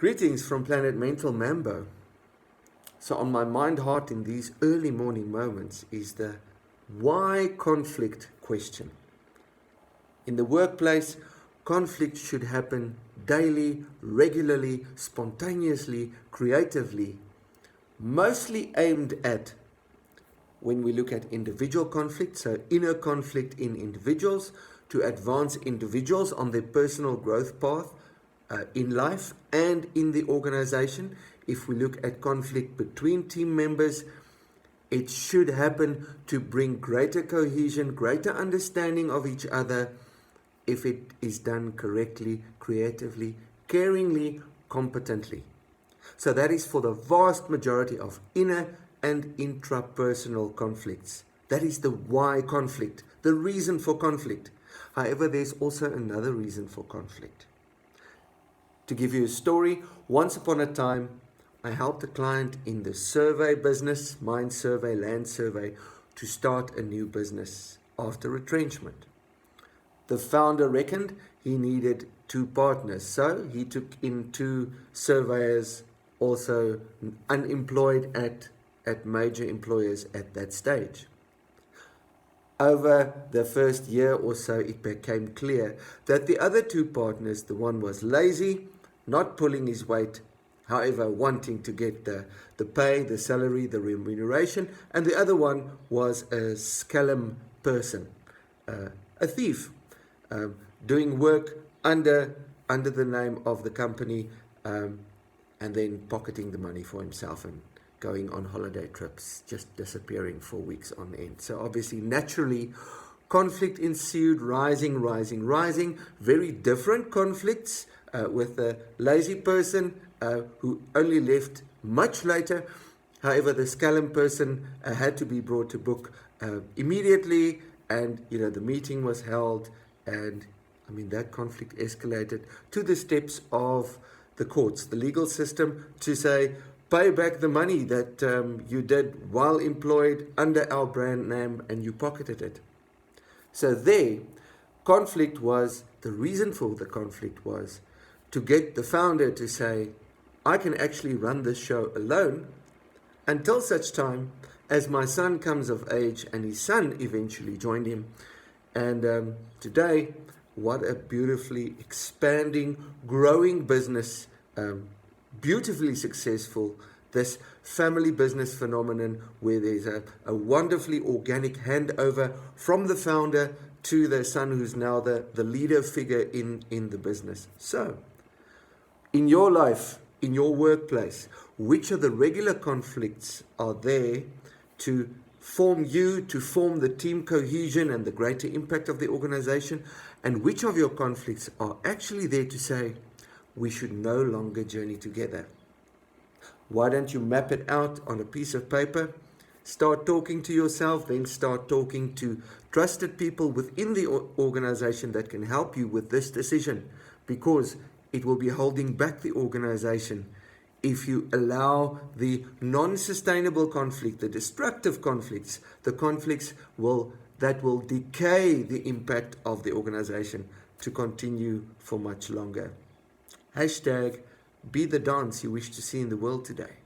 Greetings from Planet Mental Mambo. So on my mind heart in these early morning moments is the why conflict question. In the workplace, conflict should happen daily, regularly, spontaneously, creatively, mostly aimed at when we look at individual conflict, so inner conflict in individuals to advance individuals on their personal growth path in life and in the organization. If we look at conflict between team members, it should happen to bring greater cohesion, greater understanding of each other if it is done correctly, creatively, caringly, competently. So that is for the vast majority of inner and intrapersonal conflicts. That is the why conflict, the reason for conflict. However, there's also another reason for conflict. To give you a story, once upon a time, I helped a client in the survey business, mine survey, land survey, to start a new business after retrenchment. The founder reckoned he needed 2 partners, so he took in 2 surveyors, also unemployed at major employers at that stage. Over the first year or so, it became clear that the other 2 partners, the one was lazy, not pulling his weight, however, wanting to get the pay, the salary, the remuneration, and the other one was a scallum person, a thief, doing work under the name of the company, and then pocketing the money for himself and going on holiday trips, just disappearing for weeks on end. So obviously, naturally, conflict ensued, rising, very different conflicts with a lazy person who only left much later. However, the scallum person had to be brought to book immediately, and the meeting was held, and that conflict escalated to the steps of the courts, the legal system, to say, pay back the money that you did while employed under our brand name and you pocketed it. So the reason for the conflict was to get the founder to say, I can actually run this show alone until such time as my son comes of age, and his son eventually joined him. And today, what a beautifully expanding, growing business, beautifully successful, this family business phenomenon where there's a wonderfully organic handover from the founder to the son who's now the leader figure in the business. So, in your life, in your workplace, which of the regular conflicts are there to form you, to form the team cohesion and the greater impact of the organization? And which of your conflicts are actually there to say, we should no longer journey together? Why don't you map it out on a piece of paper? Start talking to yourself, then start talking to trusted people within the organization that can help you with this decision, because it will be holding back the organization if you allow the non-sustainable conflict, the destructive conflicts, the conflicts that will decay the impact of the organization to continue for much longer. # be the dance you wish to see in the world today.